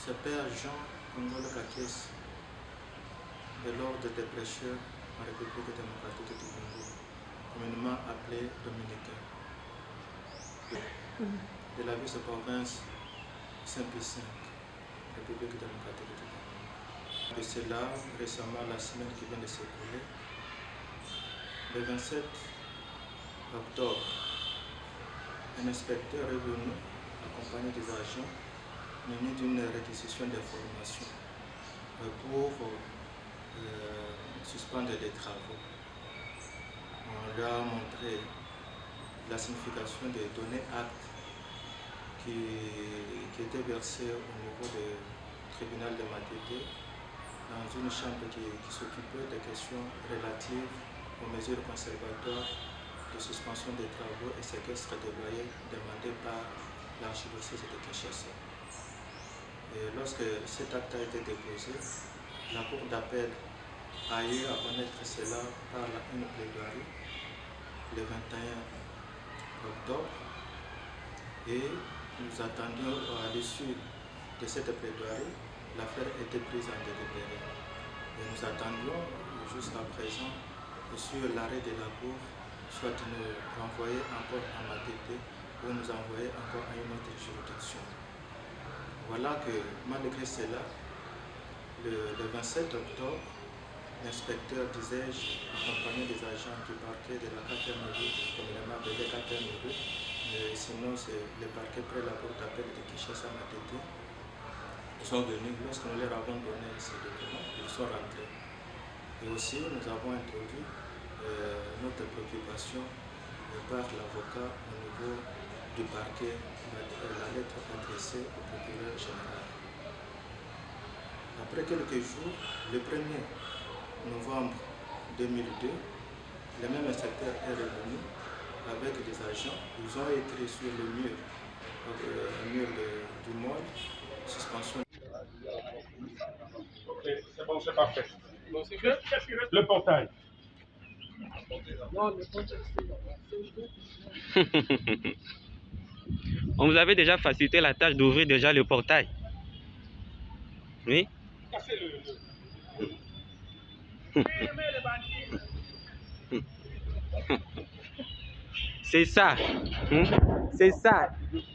Ce père Jean Kongolo Kakis de l'ordre des prêcheurs en République démocratique du Congo, communément appelé dominicain, de la vice-province Saint-Pie V, République démocratique du Congo. De cela, récemment, la semaine qui vient de s'écouler, le 27 octobre, un inspecteur est venu, accompagné des agents, muni d'une réquisition d'informations pour suspendre les travaux. On lui a montré la signification des données actes qui étaient versées au niveau du tribunal de Matete dans une chambre qui s'occupait des questions relatives aux mesures conservatoires de suspension des travaux et séquestre des loyers demandés par l'archidiocèse de Kinshasa. Et lorsque cet acte a été déposé, la Cour d'appel a eu à connaître cela par une plaidoirie le 21 octobre et nous attendions à l'issue de cette plaidoirie, l'affaire était prise en délibéré. Et nous attendions jusqu'à présent sur l'arrêt de la Cour, soit nous renvoyer encore à Matete ou nous envoyer encore à une autre juridiction. Voilà que malgré cela, le 27 octobre, l'inspecteur, disais-je, accompagné des agents du parquet de la 4e rue, communément appelé 4e rue, sinon c'est le parquet près la cour d'appel de Kinshasa Matete, ils sont venus, lorsque nous leur avons donné ces documents, ils sont rentrés. Et aussi, nous avons introduit notre préoccupation par l'avocat au niveau du parquet, la lettre adressée au procureur général. Après quelques jours, le 1er novembre 2002, le même inspecteur est revenu avec des agents. Ils ont écrit sur le mur du mall, suspension. Ok, c'est bon, c'est parfait. Le portail. On vous avait déjà facilité la tâche d'ouvrir déjà le portail. Oui. C'est ça. C'est ça.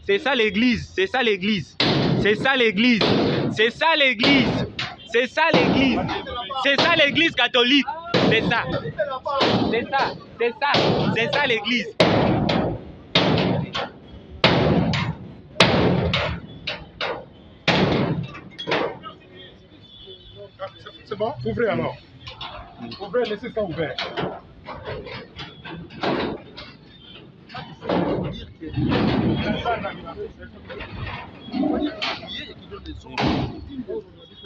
C'est ça l'église. C'est ça l'église. C'est ça l'église. C'est ça l'église. C'est ça l'église. C'est ça l'église catholique. C'est ça. C'est ça. C'est ça. C'est ça l'église. C'est bon? Ouvrez alors. Ouvrez, laissez ça ouvert.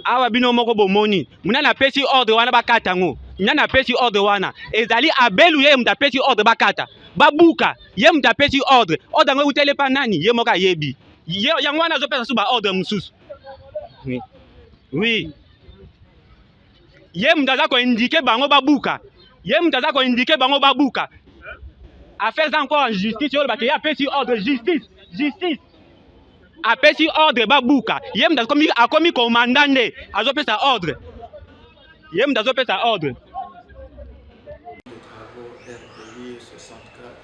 Awa bino moko bomoni muna na pesi ordre wana bakata ngo muna na pesi ordre wana ezali abelu ye muta pesi ordre bakata babuka ye muta pesi ordre ngo utele pa nani ye moka yebi ye yango wana zo pesa suba ordre mususu oui oui ye muta ko indiquer bango babuka ye muta ko indiquer bango babuka affaires encore en justice yo ba ke ya pesi ordre justice apesi ordre babuka ye mda akomi commandant azopesa ordre ye mda azopesa ordre. Les travaux RPI 62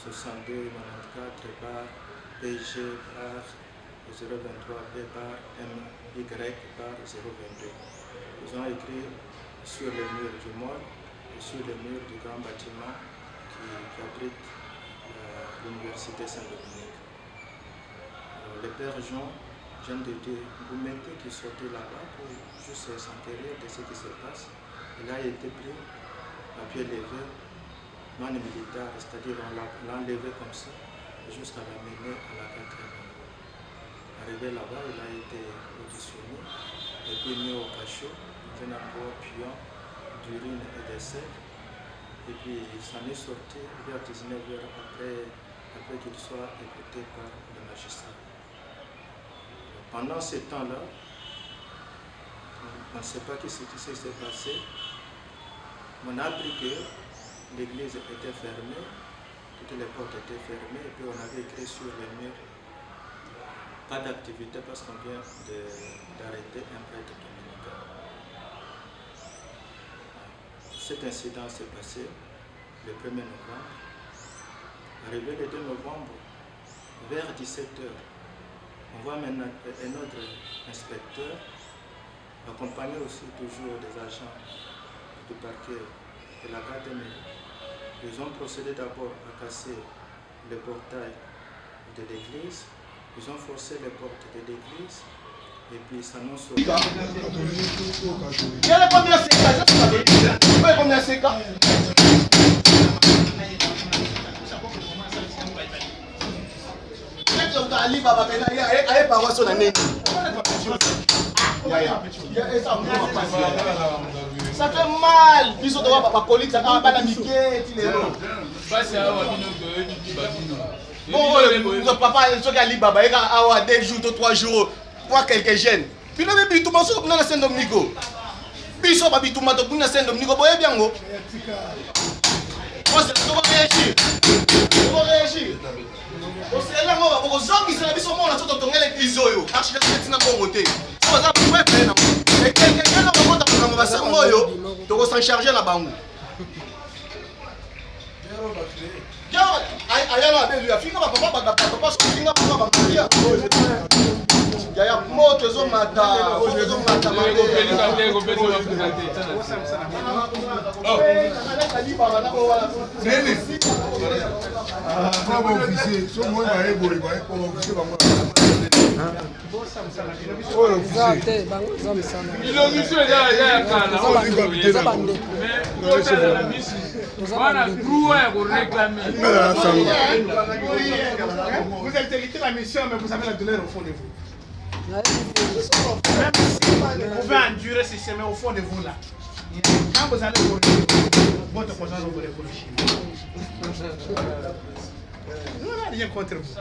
94 bar PG bar 023 B bar MY bar 022. Ils ont écrit sur le mur du mall et sur le mur du grand bâtiment qui abrite l'université Saint-Dominique. Le père Jean de Goumete qui sortait là-bas pour juste s'enquérir de ce qui se passe. Il a été pris à pied levé, non militaire, c'est-à-dire on l'a enlevé comme ça jusqu'à l'amener à la 4e. Arrivé là-bas, il a été auditionné et puis mis au cachot dans un endroit puant d'urine et de sel. Et puis il s'en est sorti vers 19h après qu'il soit écouté par le magistrat. Pendant ce temps-là, on ne sait pas ce qui s'est passé. On a appris que l'église était fermée, toutes les portes étaient fermées, et puis on avait écrit sur les murs pas d'activité parce qu'on vient d'arrêter un prêtre dominicain. Cet incident s'est passé le 1er novembre. Arrivé le 2 novembre, vers 17 h, on voit maintenant un autre inspecteur, accompagné aussi toujours des agents du parquet de la garde des mairies. Ils ont procédé d'abord à casser le portail de l'église, ils ont forcé les portes de l'église et puis ils s'annoncent. Il y a combien de séquences? Ça fait mal. Ils sont devant papa Colix, ça va pas niquer. Bon, papa, ceux qui a Baba, il a 2 jours, 3 jours, pour quelques jeunes. Puis là, il tout le monde sur la scène Dominico. Puis il sort pas tout le monde sur la scène Dominico. Vous voyez bien, vous réagir. Vous réagir. C'est là, moi, pour les hommes qui sont là, ils sont morts, là, ils sont les isoyo. Architecte, c'est un bon côté. Ça va pas faire. Et quelqu'un là, on va s'en moyo. Donc, on s'en charger là-bas. Vous avez hérité la mission, mais vous avez la douleur au fond de vous. Même si vous pouvez endurer ce chemin au fond de vous là. Quand vous allez votre conscience va vous réfléchir. Nous n'avons rien contre vous.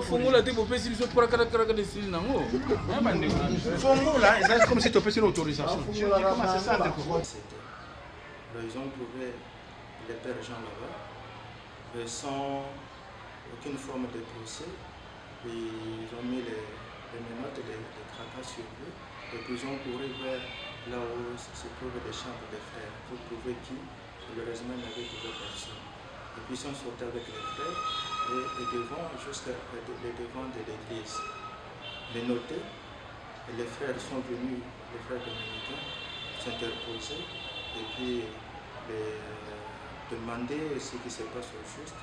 Formula tipo pesi biso pour caracara de style nango. Formula, c'est comme si tu avais une autorisation. Ils ont trouvé les pères Jean là-bas, sans aucune forme de procès. Ils ont mis les menottes et les tracas sur eux. Et puis ils ont couru vers là où se trouvent les chambres des frères pour prouver qui, malheureusement, n'avait trouvé personne. Et puis ils sont sortis avec les frères et devant, jusqu'à le devant de l'église. Les notés, et les frères sont venus, les frères dominicains, s'interposer et puis demander ce qui se passe au juste.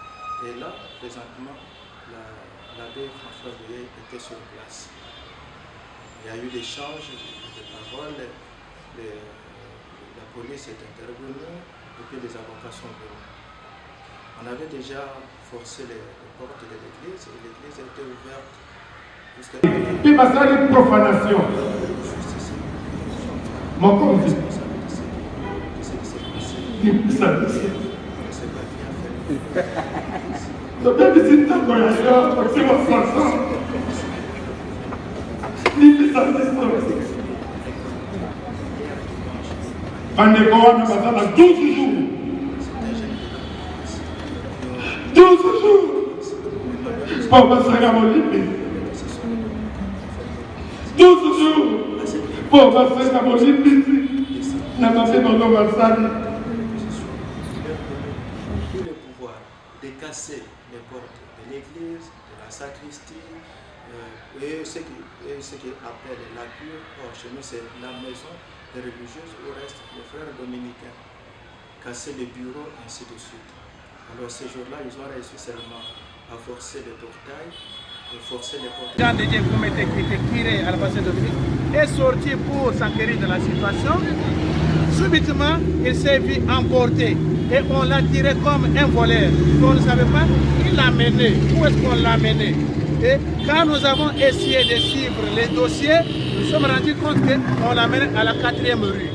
Et là, présentement, l'abbé François Veuillet était sur place. Il y a eu des échanges de paroles, la police est intervenue et puis les avocats sont venus. On avait déjà forcé les portes de l'église et l'église a été ouverte jusqu'à... Il va faire une profanation. Mon convict. Pandeko wana bazala 12 jours. 12 jours. Papa Saga Molipi. 12 jours. Papa Saga Molipi. N'a pas fait mon nom à ça. Le pouvoir de casser les portes de l'église, de la sacristie, et ce qui appelle la cure. Or, chez nous, c'est la maison des religieuses, où restent les frères dominicains. Casser les bureaux, ainsi de suite. Alors, ces jours-là, ils ont réussi seulement à forcer les portails et forcer les portes. Jean de Dieu, comme était tiré à la base de Dominique, est sorti pour s'enquérir de la situation. Subitement, il s'est vu emporté et on l'a tiré comme un voleur. On ne savait pas, il l'a mené. Où est-ce qu'on l'a mené? Et quand nous avons essayé de suivre les dossiers, nous sommes rendus compte qu'on l'a mené à la 4e rue.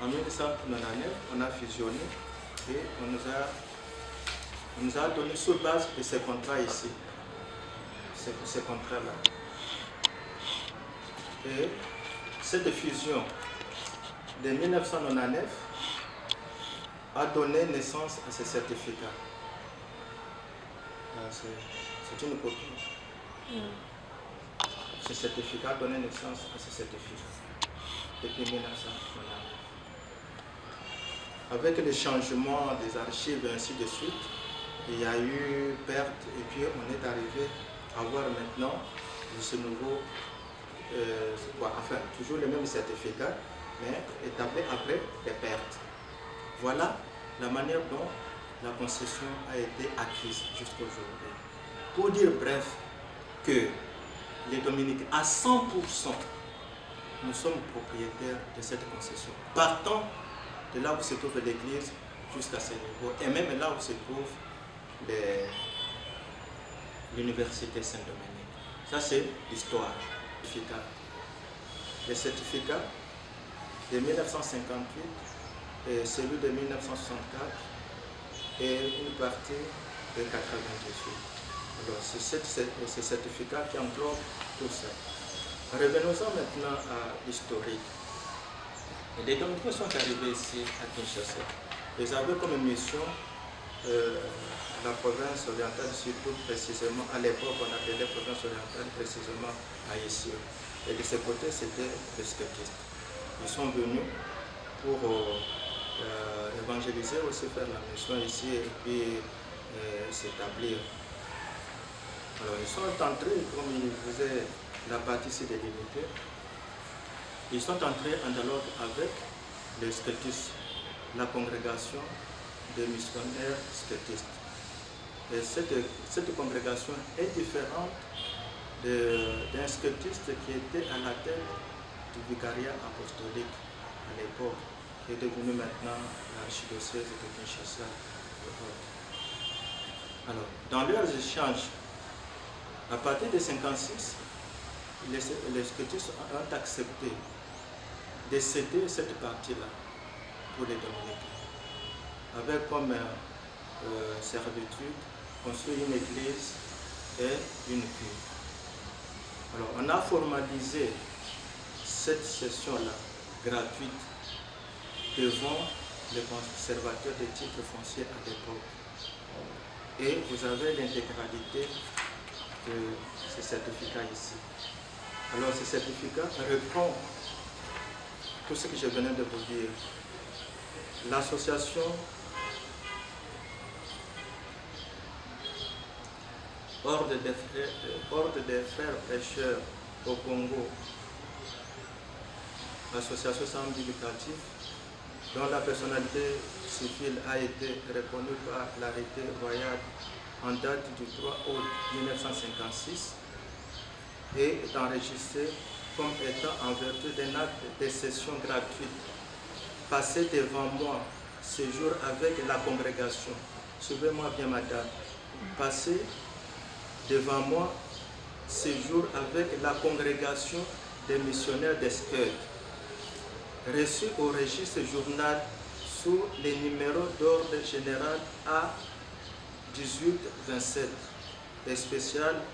En 1999, on a fusionné et on nous a donné sur base de ces contrats ici, ces contrats-là. Et cette fusion de 1999 a donné naissance à ce certificat. C'est une copie. Ce certificat a donné naissance à ce certificat depuis 1900. Avec le changement des archives et ainsi de suite, il y a eu perte et puis on est arrivé à voir maintenant ce nouveau, enfin toujours le même certificat, mais établi après des pertes. Voilà la manière dont la concession a été acquise jusqu'à aujourd'hui. Pour dire bref que les Dominicains, à 100%, nous sommes propriétaires de cette concession. Partant de là où se trouve l'église jusqu'à ce niveau, et même là où se trouve l'université Saint-Dominique. Ça, c'est l'histoire. Le certificat de 1958 et celui de 1964 et une partie de 98. Alors, c'est ce certificat qui englobe tout ça. Revenons-en maintenant à l'historique. Les Dominicains sont arrivés ici à Kinshasa. Ils avaient comme mission la province orientale, surtout précisément, à l'époque on appelait la province orientale précisément Haïtien. Et de ce côté, c'était les sceptistes. Ils sont venus pour évangéliser, aussi faire la mission ici et puis s'établir. Alors ils sont entrés, comme ils faisaient la partie ici de l'unité, ils sont entrés en dialogue avec les sceptistes, la congrégation des missionnaires sceptistes. Et cette congrégation est différente d'un sceptiste qui était à la tête du vicariat apostolique à l'époque, qui est devenu maintenant l'archidiocèse de Kinshasa. Alors, dans leurs échanges, à partir de 1956, les sceptistes ont accepté de céder cette partie-là pour les Dominicains, avec comme servitude construire une église et une cuve. Alors, on a formalisé cette session-là gratuite devant les conservateurs des titres fonciers à l'époque. Et vous avez l'intégralité de ce certificat ici. Alors, ce certificat reprend tout ce que je venais de vous dire. L'association Ordre des frères prêcheurs au Congo, association sans but lucratif, dont la personnalité civile a été reconnue par l'arrêté royal en date du 3 août 1956 et est enregistrée comme étant en vertu d'un acte de cession gratuite passé devant moi ce jour avec la congrégation. Suivez-moi bien, madame. Passé devant moi ce jour avec la congrégation des missionnaires d'Esquerre, reçu au registre journal sous les numéros d'ordre général A 1827 et spécial